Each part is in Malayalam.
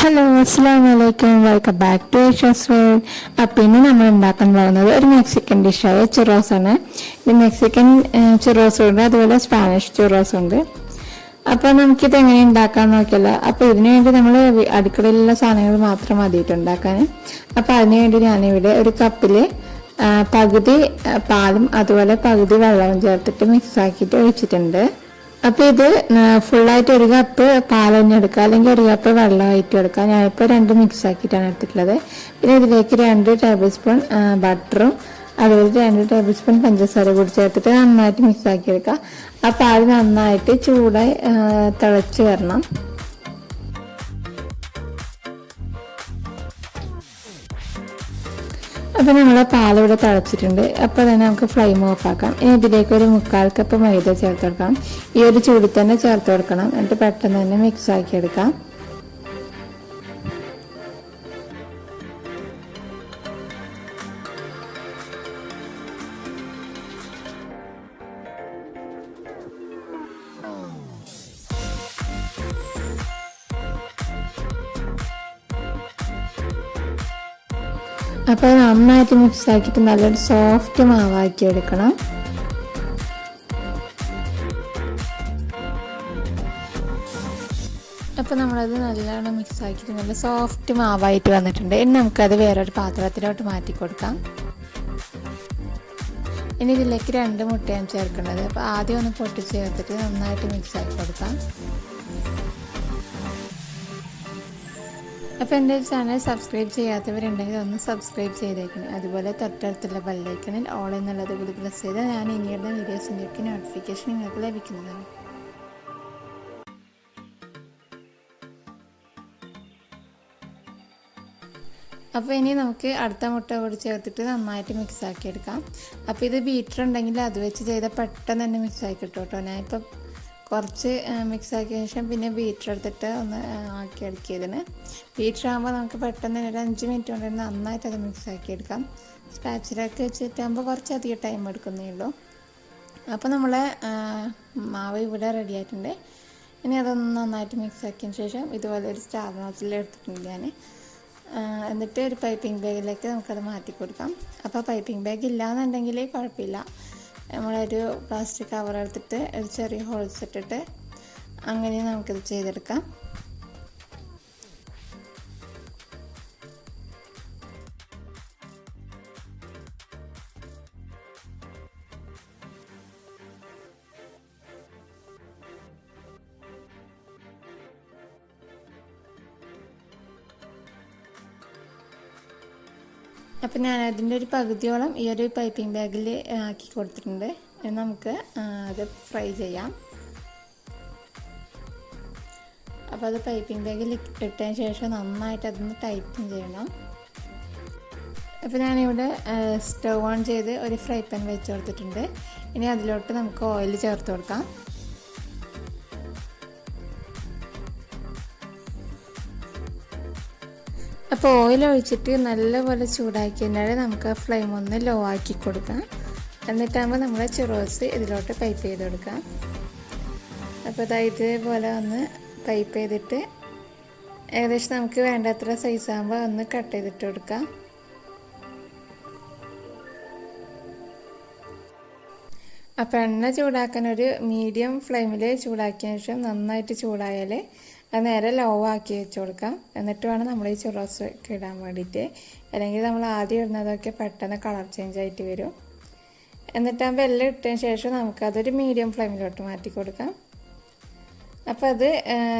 ഹലോ അസ്സലാമു അലൈക്കും, വെൽക്കം ബാക്ക് ടു ചുറോസ് വേൾഡ്. അപ്പോൾ ഇന്ന് നമ്മൾ ഉണ്ടാക്കാൻ പോകുന്നത് ഒരു മെക്സിക്കൻ ഡിഷായ ചുറോസ് ആണ്. ഇത് മെക്സിക്കൻ ചുറോസ് ഉണ്ട്, അതുപോലെ സ്പാനിഷ് ചുറോസ് ഉണ്ട്. അപ്പോൾ നമുക്കിത് എങ്ങനെ ഉണ്ടാക്കാൻ നോക്കിയല്ലോ. അപ്പോൾ ഇതിനു വേണ്ടി നമ്മൾ അടുക്കളയിലുള്ള സാധനങ്ങൾ മാത്രം മതിയിട്ട് ഉണ്ടാക്കാൻ. അപ്പോൾ അതിനുവേണ്ടി ഞാനിവിടെ ഒരു കപ്പിൽ പകുതി പാലും അതുപോലെ പകുതി വെള്ളവും ചേർത്തിട്ട് മിക്സ് ആക്കിയിട്ട് ഒഴിച്ചിട്ടുണ്ട്. അപ്പോൾ ഇത് ഫുള്ളായിട്ട് ഒരു കപ്പ് പാൽ തന്നെ എടുക്കുക, അല്ലെങ്കിൽ ഒരു കപ്പ് വെള്ളമായിട്ട് എടുക്കുക. ഞാനിപ്പോൾ രണ്ട് മിക്സ് ആക്കിയിട്ടാണ് എടുത്തിട്ടുള്ളത്. പിന്നെ ഇതിലേക്ക് 2 ടേബിൾ സ്പൂൺ ബട്ടറും അതുപോലെ 2 ടേബിൾ സ്പൂൺ പഞ്ചസാര കൂടി ചേർത്തിട്ട് നന്നായിട്ട് മിക്സ് ആക്കി എടുക്കുക. ആ പാൽ നന്നായിട്ട് ചൂടായി തിളച്ച് വരണം. അപ്പോൾ നമ്മൾ പാലിവിടെ തിളച്ചിട്ടുണ്ട്. അപ്പോൾ തന്നെ നമുക്ക് ഫ്ലെയിം ഓഫ് ആക്കാം. ഇനി ഇതിലേക്ക് ഒരു 1/4 കപ്പ് മൈദ ചേർത്ത് കൊടുക്കണം. ഈ ഒരു ചൂടിൽ തന്നെ ചേർത്ത് കൊടുക്കണം, എന്നിട്ട് പെട്ടെന്ന് തന്നെ മിക്സ് ആക്കി എടുക്കാം. അപ്പോൾ നന്നായിട്ട് മിക്സ് ആക്കിയിട്ട് നല്ലൊരു സോഫ്റ്റ് മാവാക്കി എടുക്കണം. അപ്പോൾ നമ്മളത് നല്ലോണം മിക്സ് ആക്കിയിട്ട് നല്ല സോഫ്റ്റ് മാവായിട്ട് വന്നിട്ടുണ്ട്. ഇനി നമുക്കത് വേറൊരു പാത്രത്തിലോട്ട് മാറ്റി കൊടുക്കാം. ഇനി ഇതിലേക്ക് 2 മുട്ടയാണ് ചേർക്കേണ്ടത്. അപ്പോൾ ആദ്യം ഒന്ന് പൊട്ടിച്ച് ചേർത്തിട്ട് നന്നായിട്ട് മിക്സ് ആക്കി കൊടുക്കാം. അപ്പോൾ എൻ്റെ ചാനൽ സബ്സ്ക്രൈബ് ചെയ്യാത്തവരുണ്ടെങ്കിൽ ഒന്ന് സബ്സ്ക്രൈബ് ചെയ്തേക്കണം. അതുപോലെ തൊട്ടടുത്തുള്ള ബെല്ലൈക്കണിൽ ഓൾ എന്നുള്ളത് കൂടി പ്രസ് ചെയ്താൽ ഞാൻ ഇനിയുള്ള വീഡിയോസിൻ്റെയൊക്കെ നോട്ടിഫിക്കേഷൻ നിങ്ങൾക്ക് ലഭിക്കുന്നതാണ്. അപ്പോൾ ഇനി നമുക്ക് അടുത്ത മുട്ട കൂടി ചേർത്തിട്ട് നന്നായിട്ട് മിക്സ് ആക്കി എടുക്കാം. അപ്പോൾ ഇത് ബീറ്റർ ഉണ്ടെങ്കിൽ അത് വെച്ച് ചെയ്താൽ പെട്ടെന്ന് തന്നെ മിക്സ് ആക്കി കിട്ടും കേട്ടോ. ഞാനിപ്പോൾ കുറച്ച് മിക്സ് ആക്കിയ ശേഷം പിന്നെ ബീറ്റർ എടുത്തിട്ട് ഒന്ന് ആക്കി എടുക്കിയതിന്. ബീറ്റർ ആകുമ്പോൾ നമുക്ക് പെട്ടെന്ന് ഒരു 5 മിനിറ്റ് കൊണ്ട് നന്നായിട്ട് അത് മിക്സ് ആക്കി എടുക്കാം. സ്പാച്ചിലൊക്കെ വെച്ചിട്ടാകുമ്പോൾ കുറച്ചധികം ടൈം എടുക്കുന്നേ ഉള്ളൂ. അപ്പോൾ നമ്മളെ മാവ് ഇവിടെ റെഡി ആയിട്ടുണ്ട്. ഇനി അതൊന്ന് നന്നായിട്ട് മിക്സ് ആക്കിയതിന് ശേഷം ഇതുപോലെ ഒരു സ്റ്റാർ നോസിൽ എടുത്തിട്ടുണ്ട് ഞാൻ. എന്നിട്ട് ഒരു പൈപ്പിംഗ് ബാഗിലേക്ക് നമുക്കത് മാറ്റി കൊടുക്കാം. അപ്പോൾ പൈപ്പിംഗ് ബാഗ് ഇല്ലയെന്നുണ്ടെങ്കിൽ കുഴപ്പമില്ല, നമ്മളൊരു പ്ലാസ്റ്റിക് കവർ എടുത്തിട്ട് ഒരു ചെറിയ ഹോൾസ് ഇട്ടിട്ട് അങ്ങനെ നമുക്കിത് ചെയ്തെടുക്കാം. അപ്പം ഞാൻ അതിൻ്റെ ഒരു പകുതിയോളം ഈ ഒരു പൈപ്പിംഗ് ബാഗിൽ ആക്കി കൊടുത്തിട്ടുണ്ട്. നമുക്ക് അത് ഫ്രൈ ചെയ്യാം. അപ്പോൾ അത് പൈപ്പിംഗ് ബാഗിൽ ഇട്ടതിന് ശേഷം നന്നായിട്ട് അതൊന്ന് ടൈറ്റും ചെയ്യണം. അപ്പോൾ ഞാനിവിടെ സ്റ്റവ് ഓൺ ചെയ്ത് ഒരു ഫ്രൈ പാൻ വെച്ച് കൊടുത്തിട്ടുണ്ട്. ഇനി അതിലോട്ട് നമുക്ക് ഓയിൽ ചേർത്ത് കൊടുക്കാം. അപ്പോൾ ഓയിൽ ഒഴിച്ചിട്ട് നല്ലപോലെ ചൂടാക്കി കഴിഞ്ഞാൽ നമുക്ക് ആ ഫ്ലെയിം ഒന്ന് ലോ ആക്കി കൊടുക്കാം. എന്നിട്ടാകുമ്പോൾ നമ്മൾ ചുറോസ് ഇതിലോട്ട് പൈപ്പ് ചെയ്ത് കൊടുക്കാം. അപ്പോൾ ഇതേപോലെ ഒന്ന് പൈപ്പ് ചെയ്തിട്ട് ഏകദേശം നമുക്ക് വേണ്ടത്ര സൈസ് ആകുമ്പോൾ ഒന്ന് കട്ട് ചെയ്തിട്ട് കൊടുക്കാം. അപ്പോൾ എണ്ണ ചൂടാക്കാൻ ഒരു മീഡിയം ഫ്ലെയിമിൽ ചൂടാക്കിയ ശേഷം നന്നായിട്ട് ചൂടായാൽ അത് നേരെ ലോ ആക്കി വെച്ച് കൊടുക്കാം. എന്നിട്ട് വേണം നമ്മൾ ഈ ചുറോസ് ഇടാൻ വേണ്ടിയിട്ട്, അല്ലെങ്കിൽ നമ്മൾ ആദ്യം ഇടുന്നതൊക്കെ പെട്ടെന്ന് കളർ ചേഞ്ച് ആയിട്ട് വരും. എന്നിട്ടാകുമ്പോൾ എല്ലാം ഇട്ടതിന് ശേഷം നമുക്കതൊരു മീഡിയം ഫ്ലെയിമിലോട്ട് മാറ്റി കൊടുക്കാം. അപ്പോൾ അത്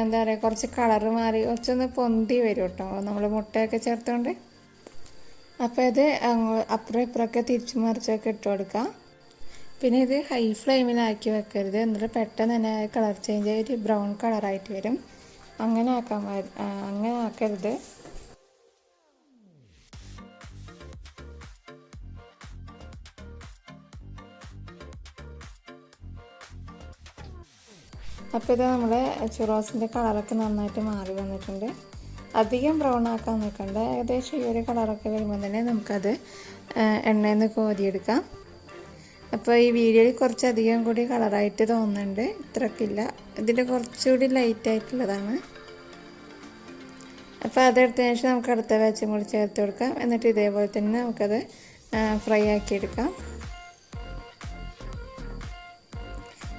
എന്താ പറയുക, കുറച്ച് കളറ് മാറി കുറച്ചൊന്ന് പൊന്തി വരും കേട്ടോ നമ്മൾ മുട്ടയൊക്കെ ചേർത്തുകൊണ്ട്. അപ്പോൾ ഇത് അപ്പുറം ഇപ്പുറമൊക്കെ തിരിച്ചു മറിച്ചൊക്കെ ഇട്ട് കൊടുക്കാം. പിന്നെ ഇത് ഹൈ ഫ്ലെയിമിലാക്കി വെക്കരുത്, എന്നിട്ട് പെട്ടെന്ന് തന്നെ കളർ ചേഞ്ച് ആയിട്ട് ബ്രൗൺ കളറായിട്ട് വരും. അങ്ങനെ ആക്കരുത്. അപ്പോൾ ഇത് നമ്മുടെ ചുറോസിൻ്റെ കളറൊക്കെ നന്നായിട്ട് മാറി വന്നിട്ടുണ്ട്. അധികം ബ്രൗൺ ആക്കാൻ നിൽക്കണ്ട, ഏകദേശം ഈ ഒരു കളറൊക്കെ വരുമ്പോൾ തന്നെ നമുക്കത് എണ്ണയിൽ നിന്ന് കോരിയെടുക്കാം. അപ്പോൾ ഈ വീഡിയോയിൽ കുറച്ചധികം കൂടി കളറായിട്ട് തോന്നുന്നുണ്ട്, ഇത്രക്കില്ല, ഇതിൻ്റെ കുറച്ചുകൂടി ലൈറ്റ് ആയിട്ടുള്ളതാണ്. അപ്പോൾ അതെടുത്തതിന് ശേഷം നമുക്ക് അടുത്ത ബാച്ചും കൂടി ചേർത്ത് കൊടുക്കാം. എന്നിട്ട് ഇതേപോലെ തന്നെ നമുക്കത് ഫ്രൈ ആക്കിയെടുക്കാം.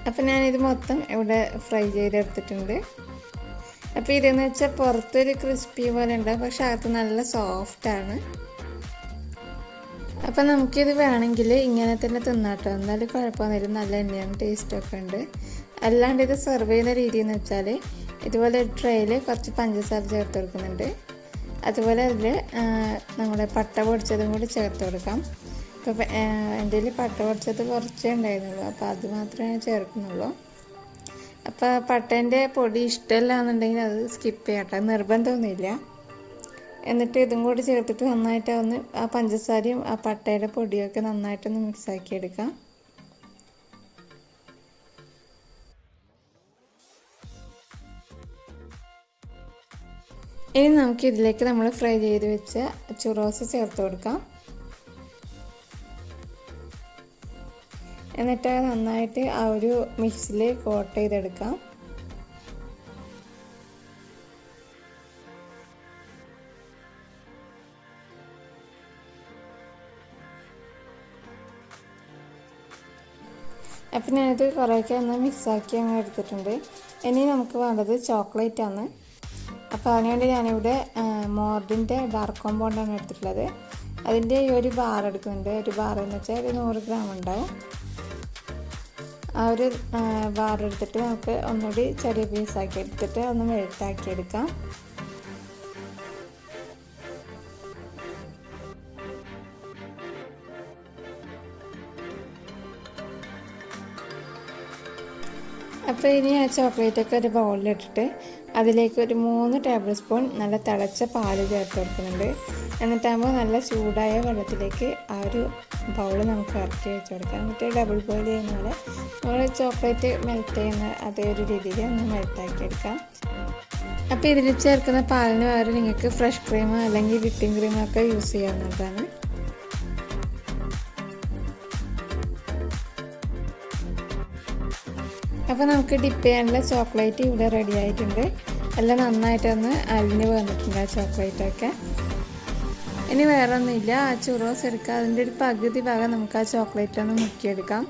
അപ്പോൾ ഞാനിത് മൊത്തം ഇവിടെ ഫ്രൈ ചെയ്തെടുത്തിട്ടുണ്ട്. അപ്പോൾ ഇതെന്ന് വെച്ചാൽ പുറത്തൊരു ക്രിസ്പി പോലെ ഉണ്ട്, പക്ഷെ അകത്ത് നല്ല സോഫ്റ്റാണ്. അപ്പം നമുക്കിത് വേണമെങ്കിൽ ഇങ്ങനെ തന്നെ തിന്നാട്ടോ, എന്നാലും കുഴപ്പമൊന്നുമില്ല, നല്ല എണ്ണയാണ്, ടേസ്റ്റൊക്കെ ഉണ്ട്. അല്ലാണ്ട് ഇത് സെർവ് ചെയ്യുന്ന രീതി എന്ന് വെച്ചാൽ ഇതുപോലെ ഒരു ട്രേയിൽ കുറച്ച് പഞ്ചസാര ചേർത്ത് കൊടുക്കുന്നുണ്ട്. അതുപോലെ അതിൽ നമ്മുടെ പട്ട പൊടിച്ചതും കൂടി ചേർത്ത് കൊടുക്കാം. ഇപ്പോൾ എൻ്റെ കയ്യിൽ പട്ട പൊടിച്ചത് കുറച്ചേ ഉണ്ടായിരുന്നുള്ളൂ, അപ്പോൾ അത് മാത്രമേ ഞാൻ ചേർക്കുന്നുള്ളൂ. അപ്പോൾ പട്ടേൻ്റെ പൊടി ഇഷ്ടമല്ല എന്നുണ്ടെങ്കിൽ അത് സ്കിപ്പ് ചെയ്യട്ടെ, നിർബന്ധമൊന്നുമില്ല. എന്നിട്ട് ഇതും കൂടി ചേർത്തിട്ട് നന്നായിട്ട് ഒന്ന് ആ പഞ്ചസാരയും ആ പട്ടയുടെ പൊടിയൊക്കെ നന്നായിട്ടൊന്ന് മിക്സാക്കി എടുക്കാം. ഇനി നമുക്ക് ഇതിലേക്ക് നമ്മൾ ഫ്രൈ ചെയ്ത് വെച്ച ചുറോസ് ചേർത്ത് കൊടുക്കാം. എന്നിട്ട് നന്നായിട്ട് ആ ഒരു മിക്സിൽ കോട്ട് ചെയ്തെടുക്കാം. അപ്പം ഞാനിത് കുറേയൊക്കെ ഒന്ന് മിക്സാക്കി അങ്ങ് എടുത്തിട്ടുണ്ട്. ഇനി നമുക്ക് വേണ്ടത് ചോക്ലേറ്റ് ആണ്. അപ്പോൾ അതിനുവേണ്ടി ഞാനിവിടെ മോർഡിൻ്റെ ഡാർക്ക് കോമ്പൗണ്ടാണ് എടുത്തിട്ടുള്ളത്. അതിൻ്റെ ഈ ഒരു ബാർ എടുക്കുന്നുണ്ട്. ഒരു ബാർ എന്ന് വെച്ചാൽ ഒരു 100 ഗ്രാം ഉണ്ടാവും. ആ ഒരു ബാർ എടുത്തിട്ട് നമുക്ക് ഒന്നുകൂടി ചെറിയ പീസാക്കി എടുത്തിട്ട് ഒന്ന് മെൽറ്റാക്കി എടുക്കാം. അപ്പോൾ ഇനി ആ ചോക്ലേറ്റൊക്കെ ഒരു ബൗളിലിട്ടിട്ട് അതിലേക്ക് ഒരു 3 ടേബിൾ സ്പൂൺ നല്ല തിളച്ച പാല് ചേർത്ത് കൊടുക്കുന്നുണ്ട്. എന്നിട്ടാകുമ്പോൾ നല്ല ചൂടായ വെള്ളത്തിലേക്ക് ആ ഒരു ബൗൾ നമുക്ക് ഇറക്കി വെച്ച് കൊടുക്കാം. എന്നിട്ട് ഡബിൾ ബോയിൽ ചെയ്യുന്ന പോലെ നമ്മൾ ചോക്ലേറ്റ് മെൽറ്റ് ചെയ്യുന്ന അതേ ഒരു രീതിയിൽ ഒന്ന് മെൽറ്റാക്കി എടുക്കാം. അപ്പോൾ ഇതിൽ ചേർക്കുന്ന പാലിന് വേറെ നിങ്ങൾക്ക് ഫ്രഷ് ക്രീം അല്ലെങ്കിൽ വിപ്പിംഗ് ക്രീമൊക്കെ യൂസ് ചെയ്യാവുന്നതാണ്. അപ്പോൾ നമുക്ക് ഡിപ്പ് ചെയ്യാനുള്ള ചോക്ലേറ്റ് ഇവിടെ റെഡി ആയിട്ടുണ്ട്. എല്ലാം നന്നായിട്ടൊന്ന് അലിഞ്ഞ് വന്നിട്ടുണ്ട് ആ ചോക്ലേറ്റൊക്കെ. ഇനി വേറെ ഒന്നുമില്ല, ആ ചുറോസ് എടുക്കുക, അതിൻ്റെ ഒരു പകുതി ഭാഗം നമുക്ക് ആ ചോക്ലേറ്റ് ഒന്ന് മുക്കിയെടുക്കാം.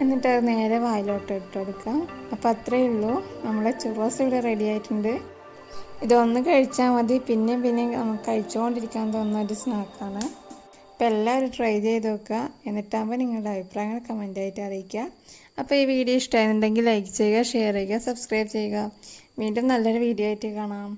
എന്നിട്ട് അത് നേരെ വായിലോട്ട് ഇട്ട് കൊടുക്കാം. അപ്പോൾ അത്രയേ ഉള്ളൂ, നമ്മളെ ചുറോസ് ഇവിടെ റെഡി ആയിട്ടുണ്ട്. ഇതൊന്ന് കഴിച്ചാൽ മതി, പിന്നെ നമുക്ക് കഴിച്ചുകൊണ്ടിരിക്കാൻ തോന്നുന്ന ഒരു സ്നാക്കാണ്. അപ്പോൾ എല്ലാവരും ട്രൈ ചെയ്ത് നോക്കുക. എന്നിട്ടാകുമ്പോൾ നിങ്ങളുടെ അഭിപ്രായങ്ങൾ കമൻറ്റായിട്ട് അറിയിക്കുക. അപ്പോൾ ഈ വീഡിയോ ഇഷ്ടമായിരുന്നുണ്ടെങ്കിൽ ലൈക്ക് ചെയ്യുക, ഷെയർ ചെയ്യുക, സബ്സ്ക്രൈബ് ചെയ്യുക. വീണ്ടും നല്ലൊരു വീഡിയോ ആയിട്ട് കാണാം.